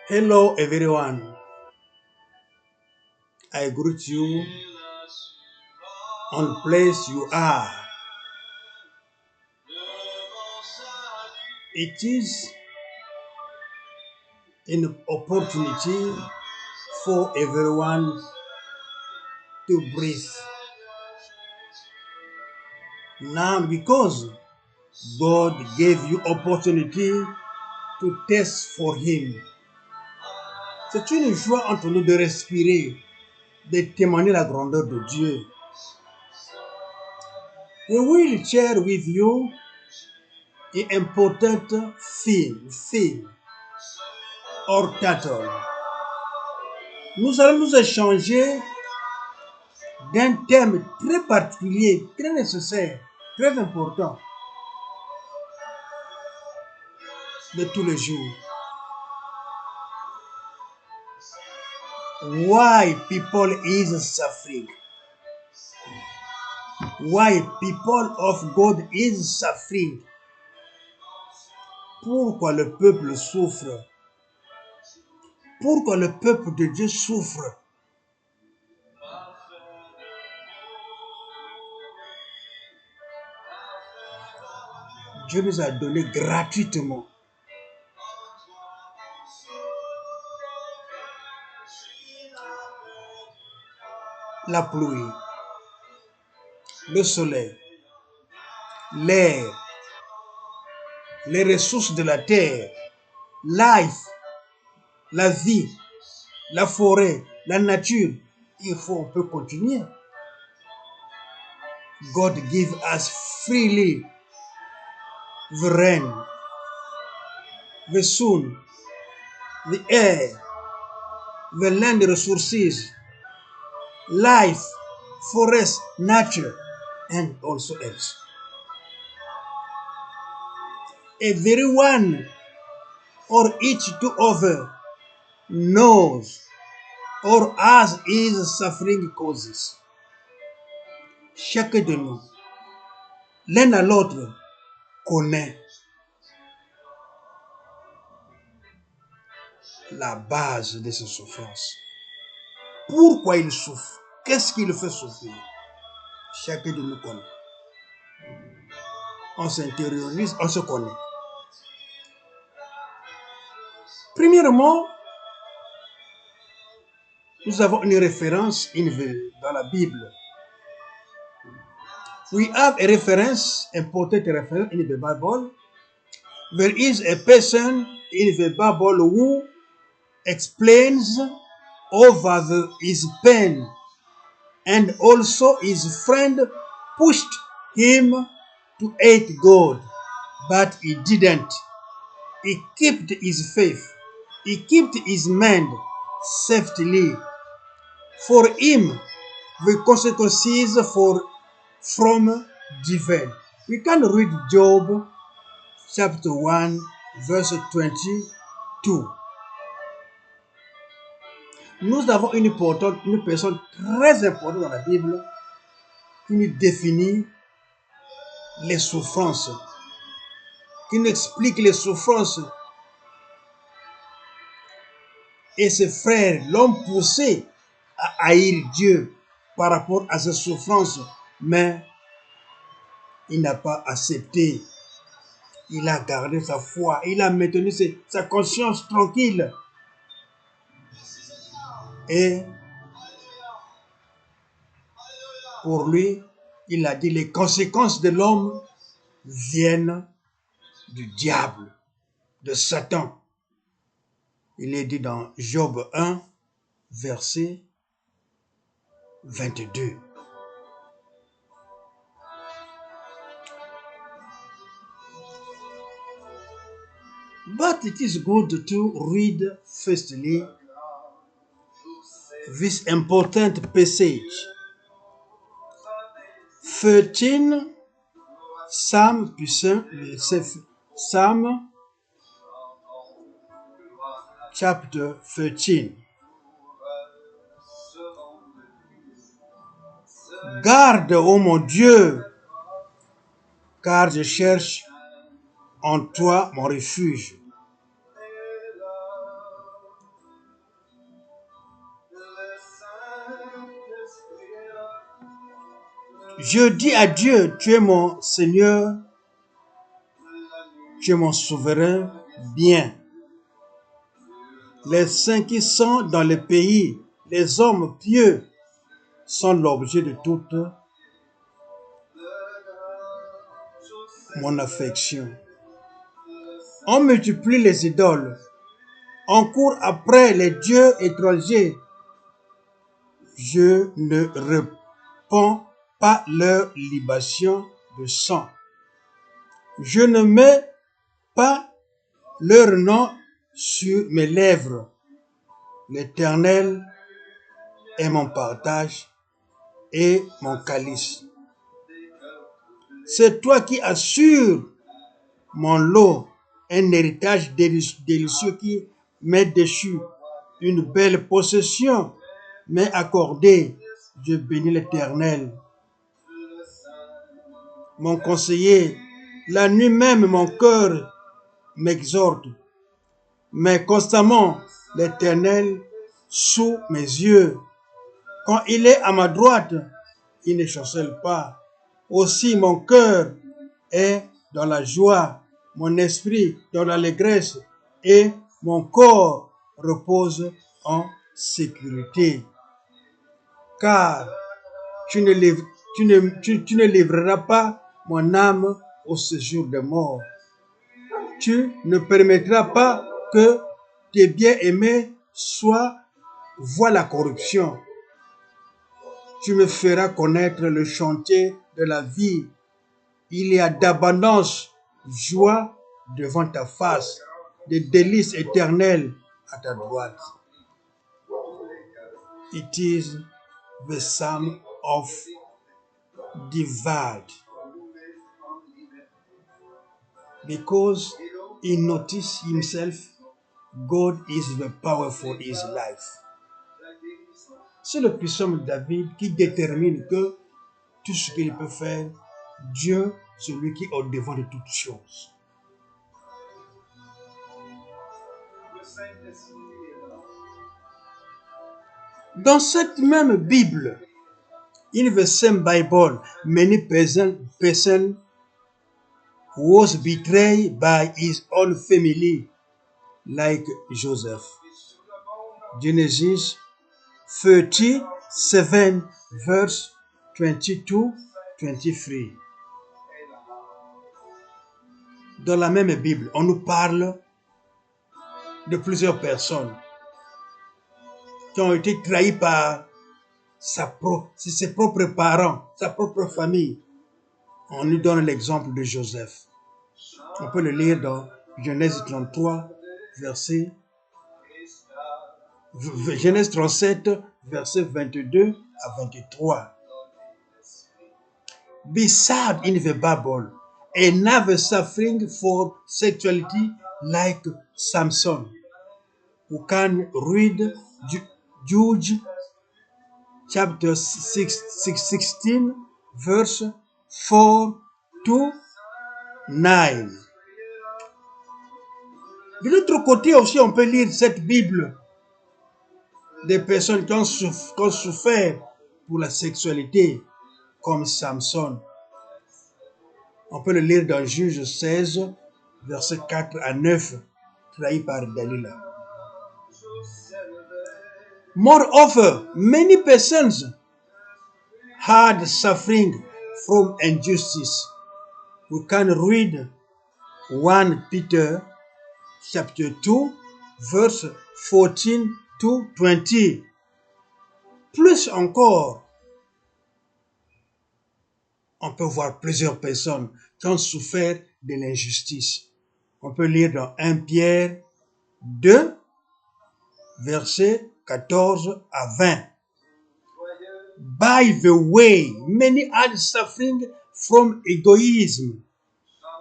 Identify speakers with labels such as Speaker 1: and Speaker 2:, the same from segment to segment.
Speaker 1: Hello everyone, I greet you on place you are. It is an opportunity for everyone to breathe. Now because God gave you opportunity to test for Him. C'est une joie entre nous de respirer, de témoigner la grandeur de Dieu. We will share with you an important theme or title. Nous allons nous échanger d'un thème très particulier, très nécessaire, très important de tous les jours. Why people is suffering? Why people of God is suffering? Pourquoi le peuple souffre? Pourquoi le peuple de Dieu souffre? Dieu nous a donné gratuitement la pluie, le soleil, l'air, les ressources de la terre, life, la vie, la forêt, la nature. On peut continuer. God give us freely the rain, the sun, the air, the land resources, life, forest, nature, and also else. Everyone or each to other knows or has his suffering causes. Chacun de nous, l'un à l'autre, connaît la base de ses souffrances. Pourquoi il souffre? Qu'est-ce qui le fait souffrir? Chacun de nous connaît. On s'intériorise, on se connaît. Premièrement, nous avons une référence dans la Bible. We have a reference, important reference in the Bible. There is a person in the Bible who explains over his pain, and also his friend pushed him to hate God, but he didn't. He kept his faith. He kept his mind safely. For him, the consequences from divine. We can read Job chapter 1, verse 22. Nous avons une personne très importante dans la Bible qui nous définit les souffrances, qui nous explique les souffrances. Et ses frères l'ont poussé à haïr Dieu par rapport à ses souffrances, mais il n'a pas accepté. Il a gardé sa foi, il a maintenu sa conscience tranquille. Et pour lui, il a dit les conséquences de l'homme viennent du diable, de Satan. Il est dit dans Job 1, verset 22. But it is good to read firstly this important passage. 13, Psalm chapter 13. Garde, ô mon Dieu, car je cherche en toi mon refuge. Je dis à Dieu, tu es mon Seigneur, tu es mon souverain, bien. Les saints qui sont dans le pays, les hommes pieux, sont l'objet de toute mon affection. On multiplie les idoles, on court après les dieux étrangers. Je ne répands pas leur libation de sang. Je ne mets pas leur nom sur mes lèvres. L'Éternel est mon partage et mon calice. C'est toi qui assures mon lot, un héritage délicieux qui m'est déchu, une belle possession m'est accordée. Je bénis l'Éternel. Mon conseiller, la nuit même mon cœur m'exhorte, mais constamment l'Éternel sous mes yeux. Quand il est à ma droite, il ne chancelle pas. Aussi mon cœur est dans la joie, mon esprit dans l'allégresse et mon corps repose en sécurité. Car tu ne livreras pas mon âme au séjour des morts. Tu ne permettras pas que tes bien-aimés voient la corruption. Tu me feras connaître le chantier de la vie. Il y a d'abondance, joie devant ta face, des délices éternelles à ta droite. It is the psalm of David, because he noticed himself, God is the power for his life. C'est le psaume de David qui détermine que tout ce qu'il peut faire, Dieu, c'est lui qui est au devant de toutes choses. Dans cette même Bible, in the same Bible, many person was betrayed by his own family, like Joseph. Genesis 37, verse 22-23. Dans la même Bible, on nous parle de plusieurs personnes qui ont été trahies par ses propres parents, sa propre famille. On nous donne l'exemple de Joseph. On peut le lire dans Genèse 33, Genèse 37, versets 22 à 23. Beside in the Bible, another suffering for sexuality like Samson. We can read Judge chapter 16, verse 4 to 9. De l'autre côté aussi, on peut lire cette Bible des personnes qui ont souffert pour la sexualité, comme Samson. On peut le lire dans Juge 16, versets 4 à 9, trahi par Dalila. Moreover, many persons had suffering from injustice. We can read 1 Peter chapter 2, verse 14 to 20. Plus encore, on peut voir plusieurs personnes qui ont souffert de l'injustice. On peut lire dans 1 Pierre 2, versets 14 à 20. By the way, many are suffering from egoism,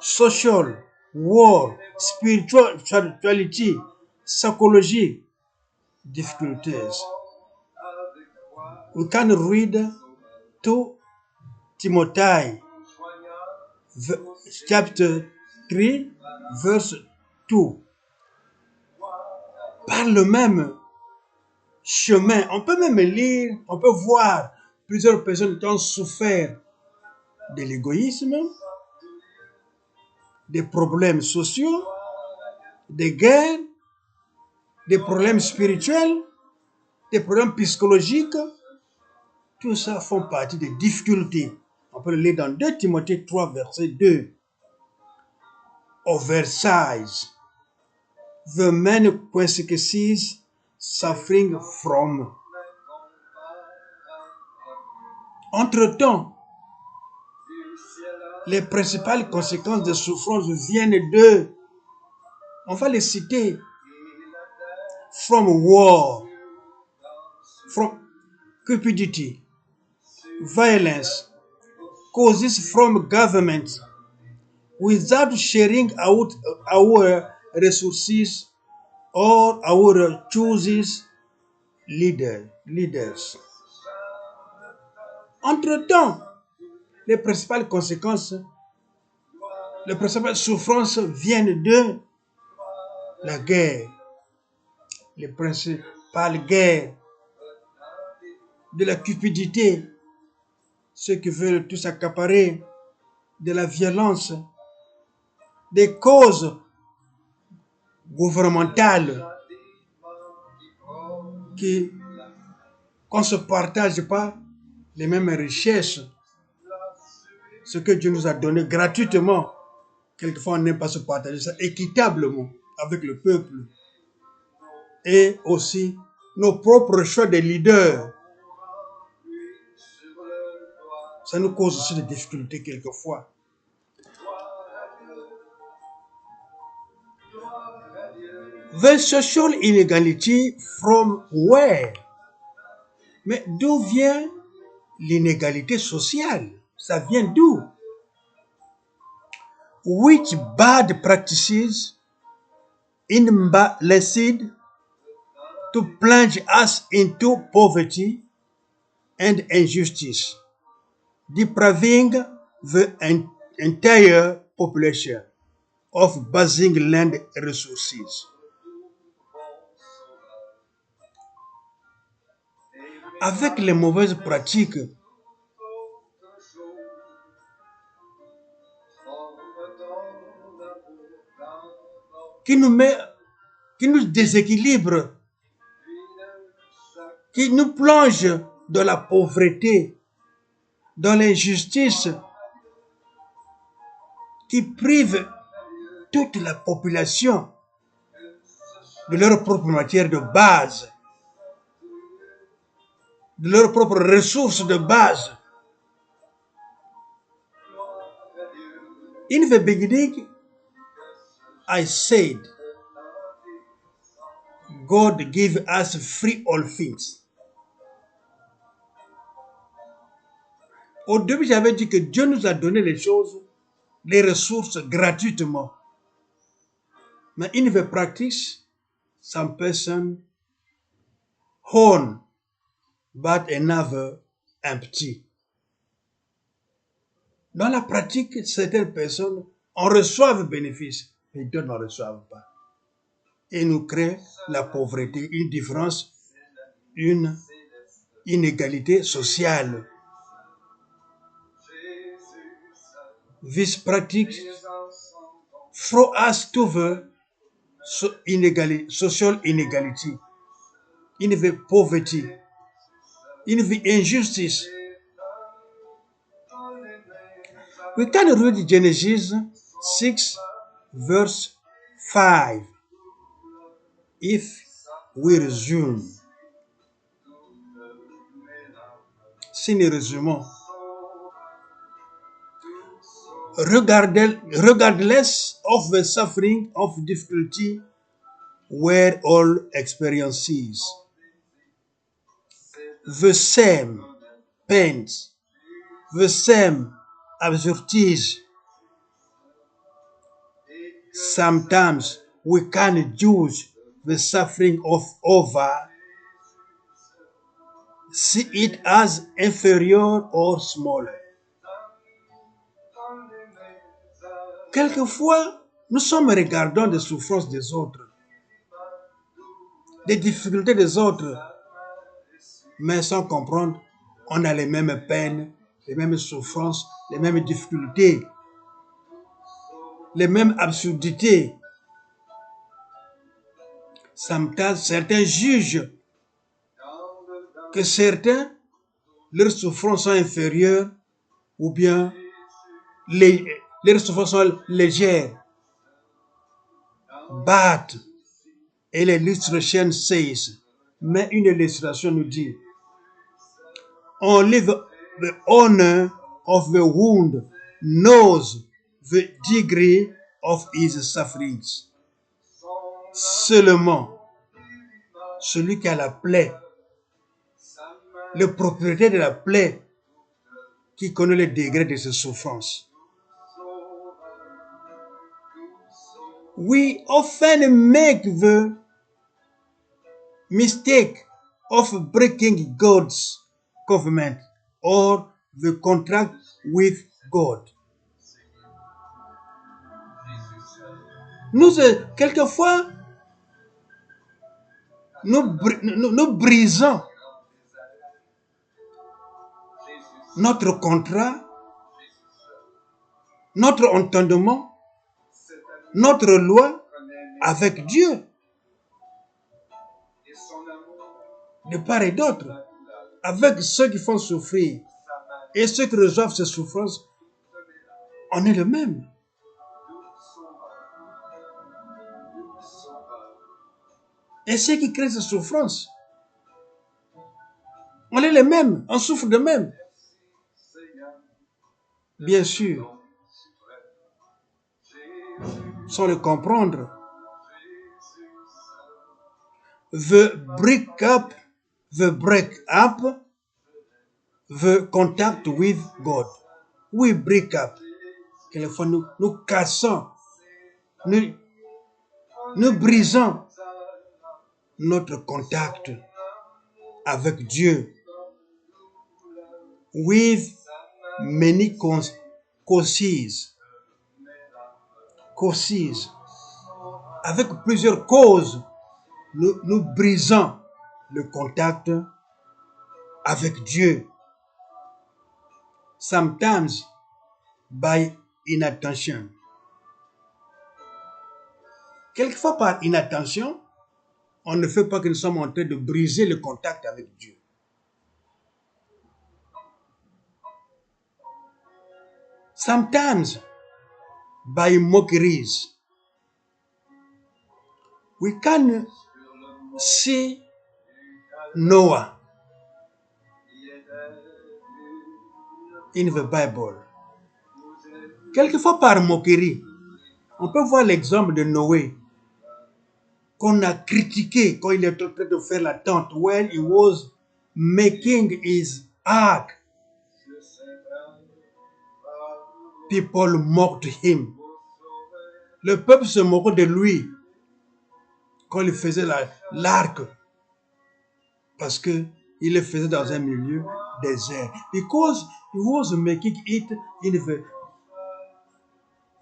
Speaker 1: social, war, spirituality, psychology, difficulties. We can read 2 Timothy chapter 3, verse 2. Par le même chemin, on peut même lire, on peut voir plusieurs personnes qui ont souffert de l'égoïsme, des problèmes sociaux, des guerres, des problèmes spirituels, des problèmes psychologiques. Tout ça font partie des difficultés. On peut le lire dans 2 Timothée 3, verset 2. Oversize. The many consequences suffering from. Entre-temps, les principales conséquences de souffrance viennent de, on va les citer, from war, from cupidity, violence, causes from government, without sharing out our resources or our chooses leaders. Entre-temps, les principales conséquences, les principales souffrances viennent de la guerre, les principales guerres, de la cupidité, ceux qui veulent tous accaparer, de la violence, des causes gouvernementales qu'on ne se partage pas les mêmes richesses, ce que Dieu nous a donné gratuitement. Quelquefois, on n'aime pas se partager ça équitablement avec le peuple. Et aussi nos propres choix de leaders. Ça nous cause aussi des difficultés quelquefois. The social inequality from where? Mais d'où vient l'inégalité sociale? Ça vient d'où? Which bad practices imbalanced to plunge us into poverty and injustice, depriving the entire population of basic land resources. Avec les mauvaises pratiques qui nous déséquilibrent, qui nous plongent dans la pauvreté, dans l'injustice, qui privent toute la population de leur propre matière de base, de leurs propres ressources de base. In the beginning, I said, God gave us free all things. Au début, j'avais dit que Dieu nous a donné les choses, les ressources gratuitement. Mais in the practice, some person own, but another empty. Dans la pratique, certaines personnes en reçoivent bénéfice, mais d'autres n'en reçoivent pas. Et nous crée la pauvreté, une différence, une inégalité sociale. This practice throw us to the social inequality, in the poverty, in the injustice. We can read Genesis 6, verse 5. If we resume, si nous résumons, regardless of the suffering of difficulty where all experiences, the same pains, the same absurdities. Sometimes we can judge the suffering of over, see it as inferior or smaller. Quelquefois, nous sommes regardants des souffrances des autres, des difficultés des autres, mais sans comprendre, on a les mêmes peines, les mêmes souffrances, les mêmes difficultés, les mêmes absurdités. Certains jugent que leurs souffrances sont inférieures ou bien leurs souffrances sont légères. But, et l'illustration says, mais une illustration nous dit, only the owner of the wound knows the degree of his sufferings. Seulement, celui qui a la plaie, le propriétaire de la plaie, qui connaît le degré de ses souffrances. We often make the mistake of breaking God's covenant or the contract with God. Quelquefois, nous brisons notre contrat, notre entendement, notre loi avec Dieu, de part et d'autre, avec ceux qui font souffrir et ceux qui reçoivent ces souffrances, on est le même. Et ceux qui créent ces souffrances, on est les mêmes, on souffre de même. Bien sûr, sans le comprendre, the break-up, the contact with God. We break up. Quelquefois, nous cassons, nous brisons notre contact avec Dieu. With many causes. Avec plusieurs causes, nous brisons le contact avec Dieu. Sometimes by inattention. Quelquefois par inattention, on ne fait pas que nous sommes en train de briser le contact avec Dieu. Sometimes by mockeries. We can see Noah in the Bible. Quelquefois par moquerie, on peut voir l'exemple de Noé qu'on a critiqué quand il est en train de faire la tente, when he was making his ark. People mocked him. Le peuple se moquait de lui quand il faisait l'arc, parce que il le faisait dans un milieu désert. Because he was making it in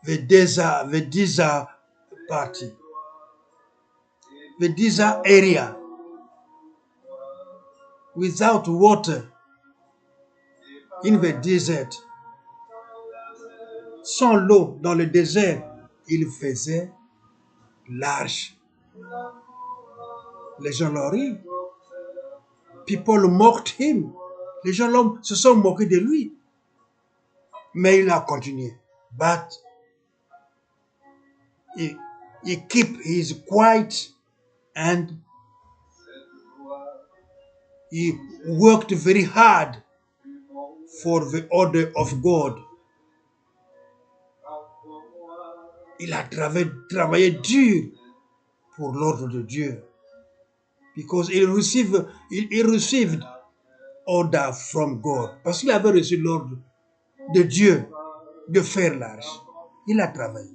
Speaker 1: the desert party, the desert area, without water, in the desert. Sans l'eau, dans le désert, il faisait l'arche. Les gens l'ont ri. People mocked him. Les gens se sont moqués de lui. Mais il a continué. But he kept his quiet and he worked very hard for the order of God. Il a travaillé dur pour l'ordre de Dieu. Because he received order from God. Parce qu'il avait reçu l'ordre de Dieu de faire l'arche. Il a travaillé.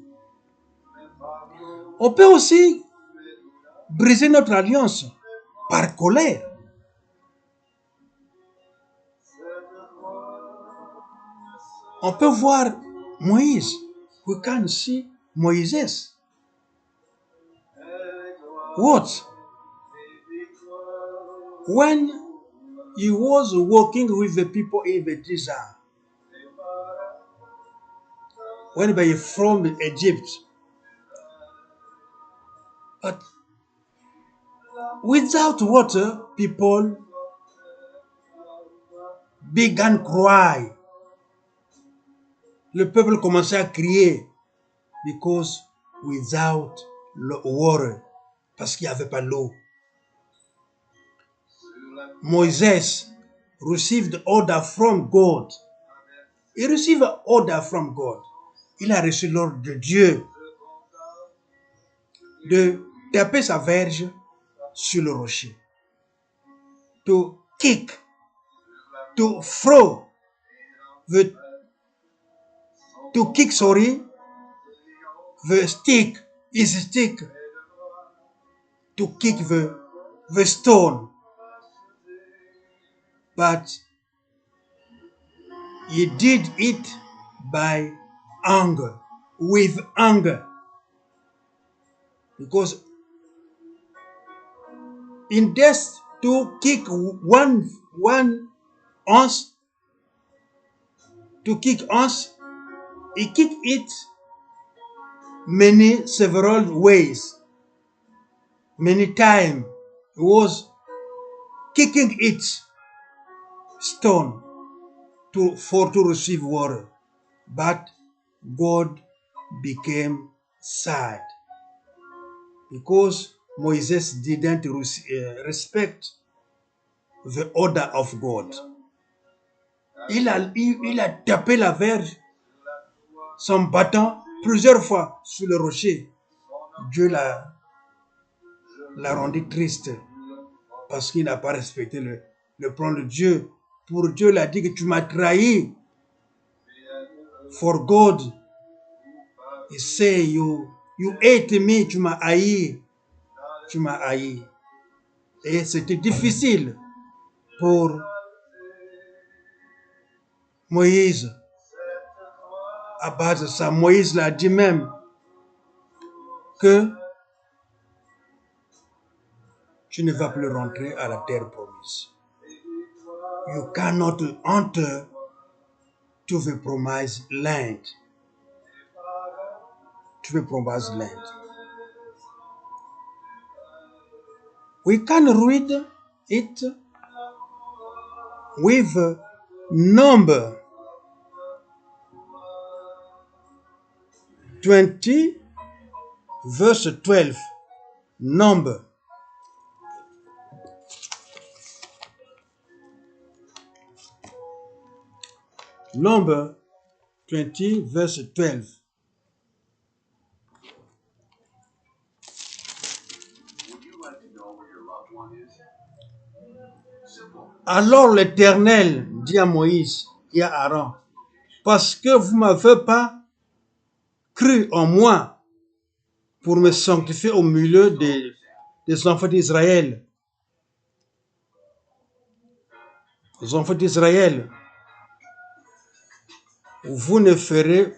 Speaker 1: On peut aussi briser notre alliance par colère. On peut voir Moïse. We can see Moses. What? When he was walking with the people in the desert, when they from Egypt. But without water, people began to cry. Le peuple commençait à crier because without water, parce qu'il n'y avait pas l'eau. Moses received order from God. He received order from God. Il a reçu l'ordre de Dieu de taper sa verge sur le rocher. To kick, to throw, to kick, the stick is stick, to kick the stone. But he did it by anger, with anger. Because in death to kick one ounce, to kick ounce, he kicked it several ways, many times. He was kicking it stone to receive water, but God became sad because Moses didn't respect the order of God. Il a tapé la verge son bâton plusieurs fois sur le rocher. Dieu l'a rendu triste parce qu'il n'a pas respecté le plan de Dieu. Pour Dieu, il a dit que tu m'as trahi. For God, he say you hate me, tu m'as haï. Tu m'as haï. Et c'était difficile pour Moïse à base de ça. Moïse l'a dit même que tu ne vas plus rentrer à la terre promise. You cannot enter to the promised land. To the promised land. We can read it with number 20 verse 12. Number. Number 20 verse 12. Alors l'Éternel dit à Moïse et à Aaron, parce que vous ne m'avez pas cru en moi pour me sanctifier au milieu des enfants d'Israël. Les enfants d'Israël, vous ne ferez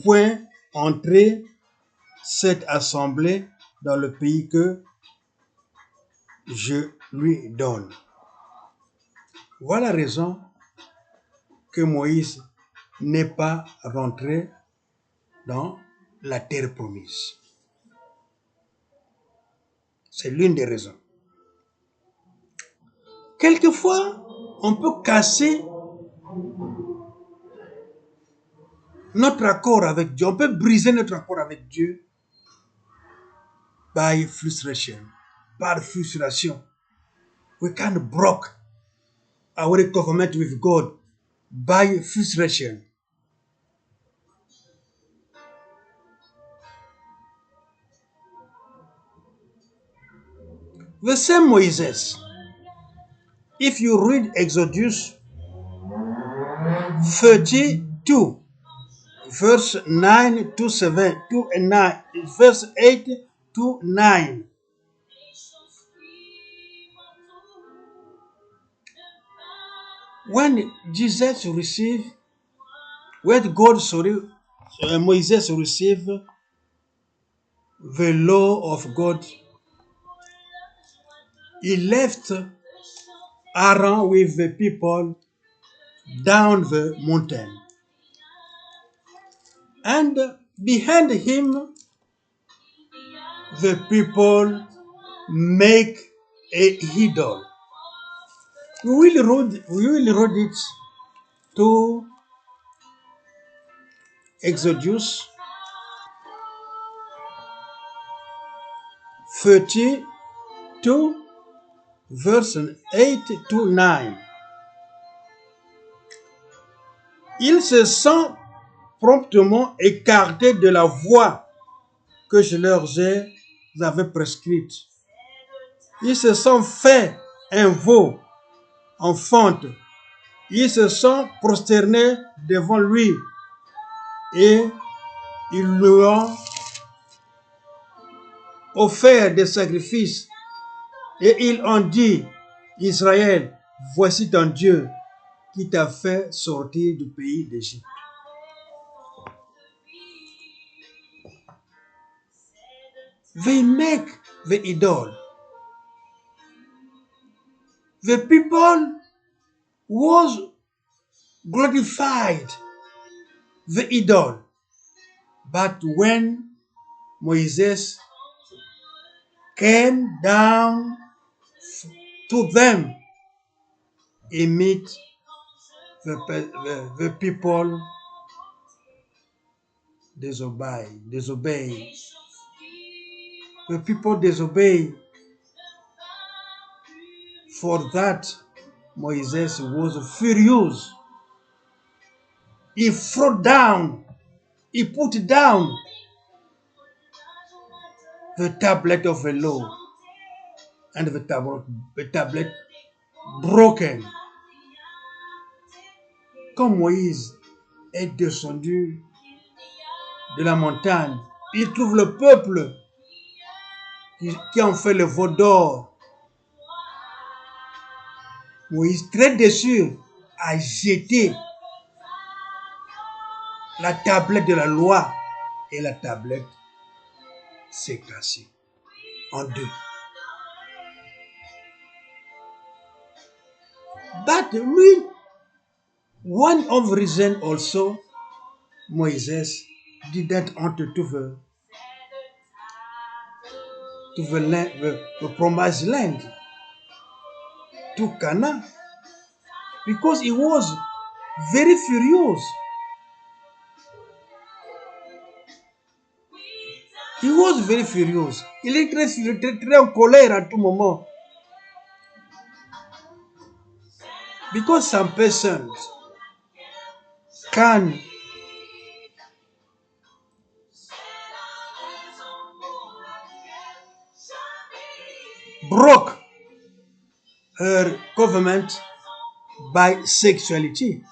Speaker 1: point entrer cette assemblée dans le pays que je lui donne. Voilà la raison que Moïse n'est pas rentré dans la terre promise. C'est l'une des raisons. Quelquefois, on peut casser notre accord avec Dieu. On peut briser notre accord avec Dieu by frustration. Par frustration. We can break our covenant with God by frustration. The same Moses, if you read Exodus 32, verse 9 to 7, to 9, verse 8 to 9. When Jesus received, Moses received the law of God, he left Aaron with the people down the mountain. And behind him, the people make a idol. We will read it to Exodus 32, verse 8 to 9. Ils se sont promptement écartés de la voie que je leur avais prescrite. Ils se sont fait un veau en fonte. Ils se sont prosternés devant lui et ils lui ont offert des sacrifices. Et ils ont dit, Israël, voici ton Dieu qui t'a fait sortir du pays d'Égypte. They make the idol. The people was glorified the idol. But when Moses came down to them, he met the people disobey. The people disobey. For that, Moses was furious. He threw down, he put down the tablet of the law, and the tablet broken. Quand Moïse est descendu de la montagne, il trouve le peuple qui en fait le veau d'or. Moïse, très déçu, a jeté la tablette de la loi et la tablette s'est cassée en deux. But one of the reasons also, Moses didn't enter to the promised land, to Canaan, because he was very furious. He was very furious. Il est très en colère à tout moment. Because some persons can broke her government by sexuality.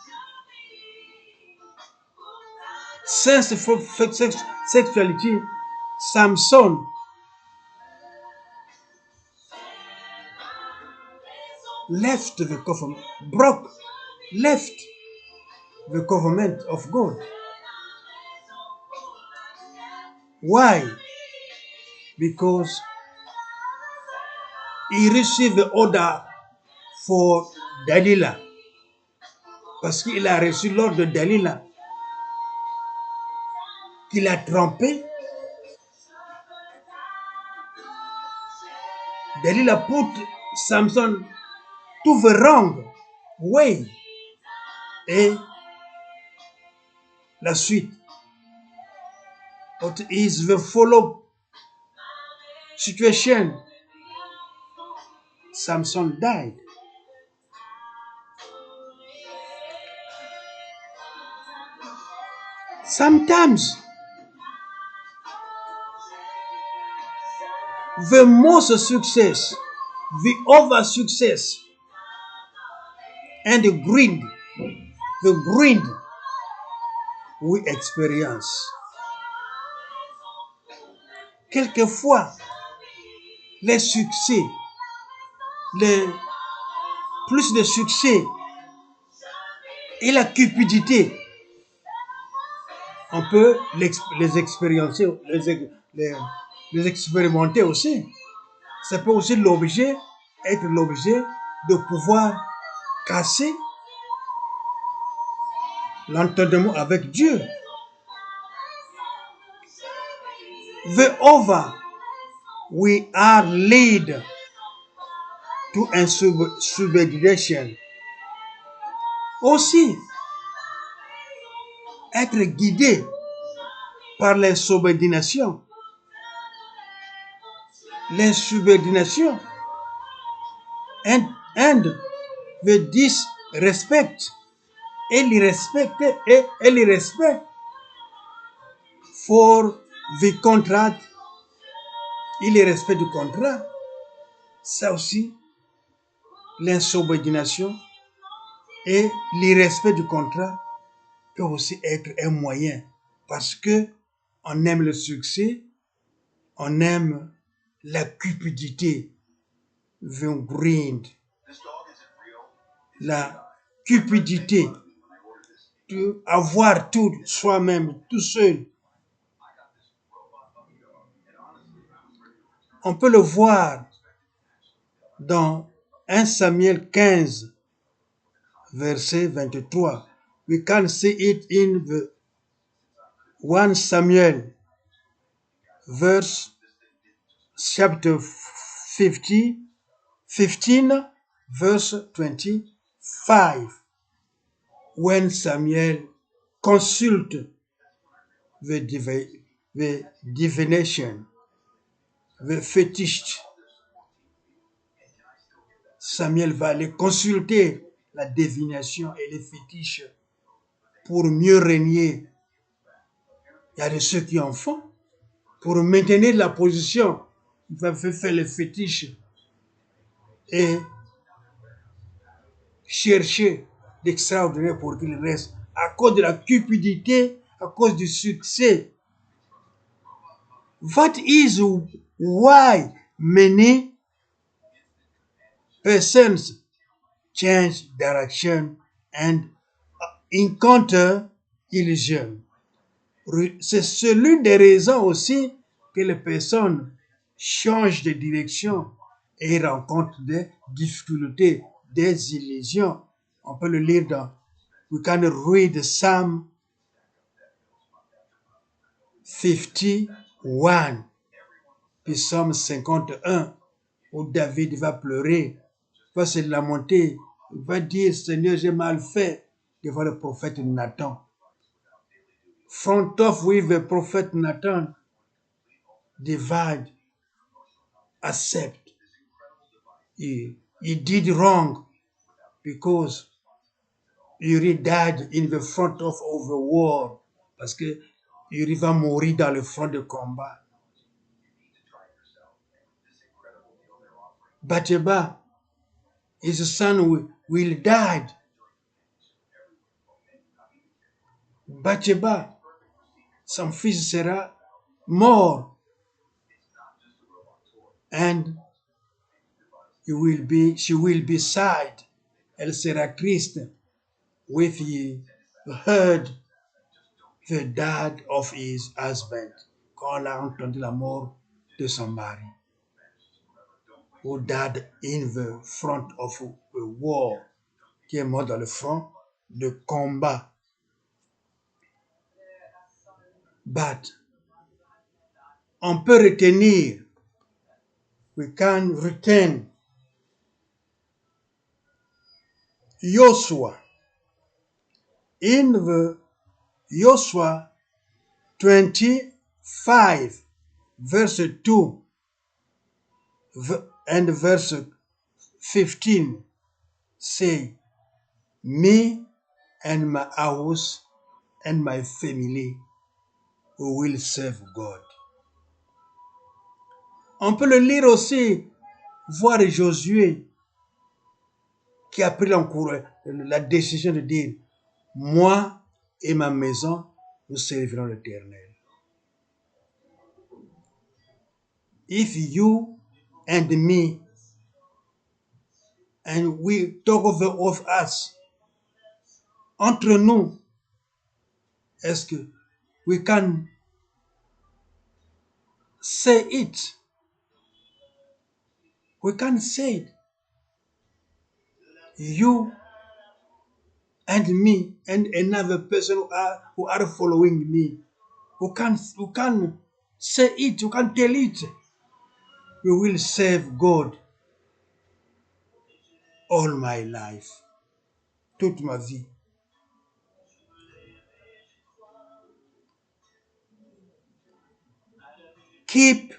Speaker 1: Since sexuality, Samson left the government, left the government of God. Why? Because he received the order for Delilah. Parce qu'il a reçu l'ordre de Delilah, qu'il a trompé. Delilah put Samson to the wrong way. Et la suite, what is the follow situation? Samson died. Sometimes the most success, the over success, and the greed we experience. Quelquefois, les succès, plus de succès et la cupidité, on peut les expérimenter aussi. Ça peut aussi être l'objet de pouvoir casser l'entendement avec Dieu. Wherever we are led to a subordination, aussi être guidé par l'insubordination. L'insubordination and the disrespect et l'irrespect for the contract et le respect du contrat. Ça aussi, l'insubordination et l'irrespect du contrat peut aussi être un moyen parce que on aime le succès, on aime la cupidité, the greed, la cupidité, de avoir tout soi-même, tout seul. On peut le voir dans 1 Samuel 15, verset 23. We can see it in the 1 Samuel, chapter 15, verse 25. When Samuel consulted the divination, the fetish, Samuel va aller consulter la divination et les fétiches pour mieux régner. Il y a de ceux qui en font pour maintenir la position. Il va faire les fétiches et chercher l'extraordinaire pour qu'il reste à cause de la cupidité, à cause du succès. That is why many persons change direction and encounter illusion. C'est l'une des raisons aussi que les personnes changent de direction et rencontrent des difficultés, des illusions. On peut le lire dans we can read Psalm 51, puis Psalm 51, où David va pleurer, va se lamenter, il va dire Seigneur, j'ai mal fait devant le prophète Nathan. Front off with the prophet Nathan, divide, accept. He did wrong because Uri died in the front of the war. Parce que Uri va mourir dans le front de combat. Bathsheba, his son will die. Bathsheba, son fils sera mort. And she will be sad. Elle sera triste with he heard the death of his husband. Quand elle a entendu la mort de son mari. Who died in the front of a war. Qui est mort dans le front de combat. But on peut retenir, we can retain Joshua in the Joshua 25 verse 2 and verse 15 say, me and my house and my family we will serve God. On peut le lire aussi, voir Josué qui a pris la décision de dire, moi et ma maison, nous servirons l'Éternel. If you and me, and we talk of us, entre nous, est-ce que we can say it? We can say it. You and me and another person who are following me, who can Say it, you can tell it. You will serve God all my life. Toute ma vie. Keep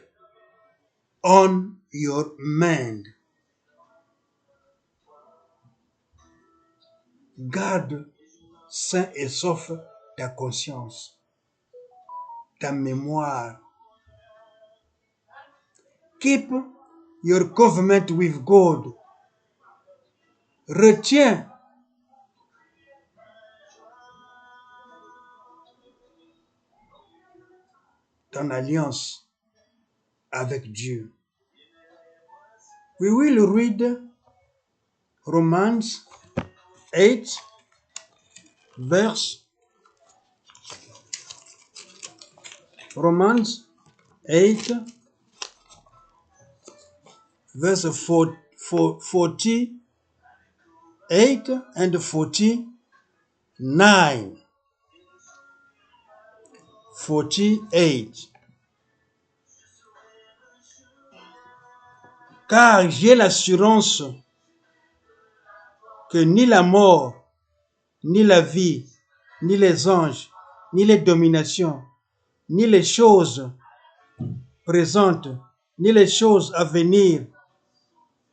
Speaker 1: on your mind. Garde sain et sauf ta conscience, ta mémoire. Keep your covenant with God. Retiens ton alliance avec Dieu. We will read Romans 8, verse Romans 8, verse 48 and 49. 48. Car j'ai l'assurance que ni la mort, ni la vie, ni les anges, ni les dominations, ni les choses présentes, ni les choses à venir,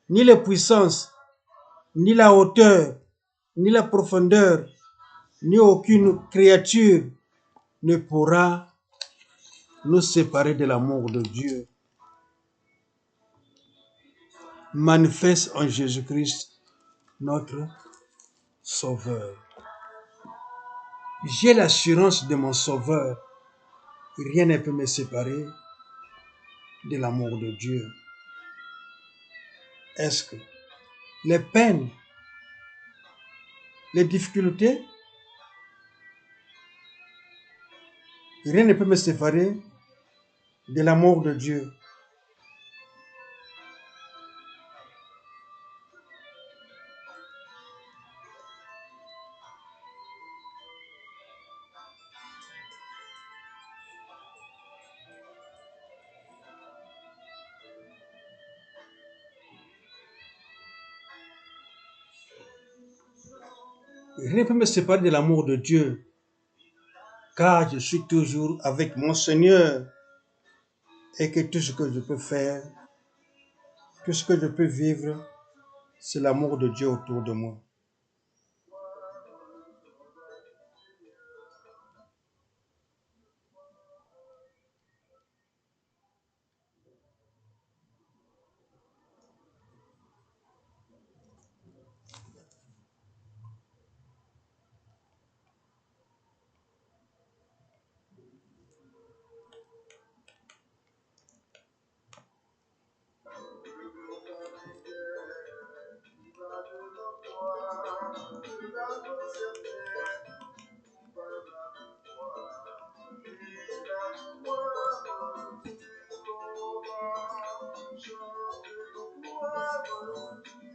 Speaker 1: ni les puissances, ni la hauteur, ni la profondeur, ni aucune créature ne pourra nous séparer de l'amour de Dieu manifeste en Jésus-Christ, notre Sauveur. J'ai l'assurance de mon Sauveur. Rien ne peut me séparer de l'amour de Dieu. Est-ce que les peines, les difficultés, rien ne peut me séparer de l'amour de Dieu? Rien ne peut me séparer de l'amour de Dieu, car je suis toujours avec mon Seigneur et que tout ce que je peux faire, tout ce que je peux vivre, c'est l'amour de Dieu autour de moi.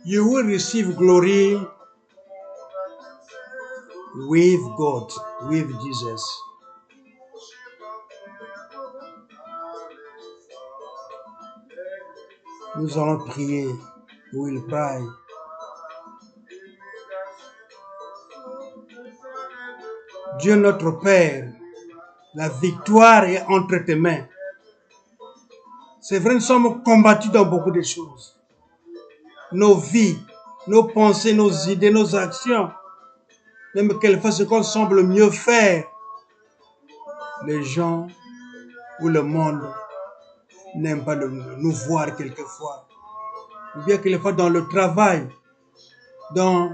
Speaker 1: You will receive glory with God, with Jesus. Nous allons prier. We will pray. Dieu notre Père, la victoire est entre tes mains. C'est vrai, nous sommes combattus dans beaucoup de choses. Nos vies, nos pensées, nos idées, nos actions, même quelquefois ce qu'on semble mieux faire, les gens ou le monde n'aiment pas nous voir quelquefois. Ou bien quelquefois dans le travail, dans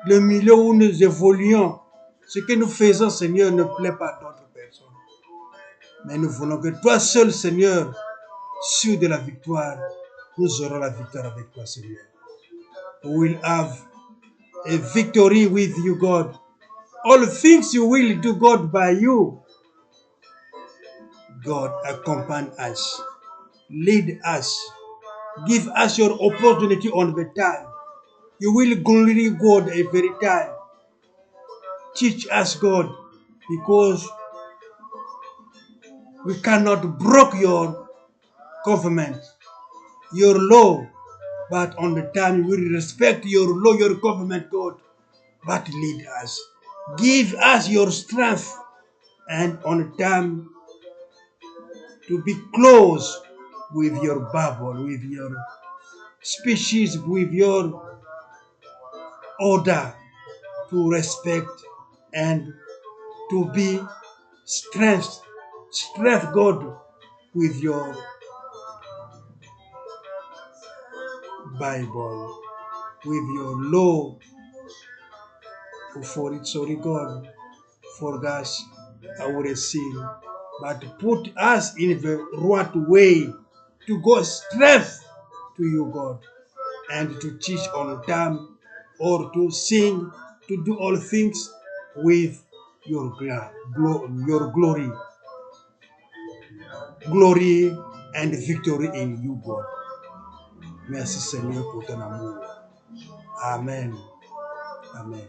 Speaker 1: le milieu où nous évoluons, ce que nous faisons, Seigneur, ne plaît pas à d'autres personnes. Mais nous voulons que toi seul, Seigneur, sûr de la victoire, nous aurons la victoire avec toi, Seigneur. We will have a victory with you, God. All things you will do, God, by you. God, accompany us. Lead us. Give us your opportunity on the time. You will glory God every time. Teach us, God, because We cannot break your government, your law, but on the time we respect your law, your government, God, but lead us. Give us your strength, and on the time to be close with your Bible, with your species, with your order, to respect and to be strength God with your Bible, with your law. For it, sorry God, for us our sin, but put us in the right way to go straight to you, God, and to teach on time or to sing, to do all things with your glory and victory in you, God. Merci Seigneur pour ton amour. Amen. Amen.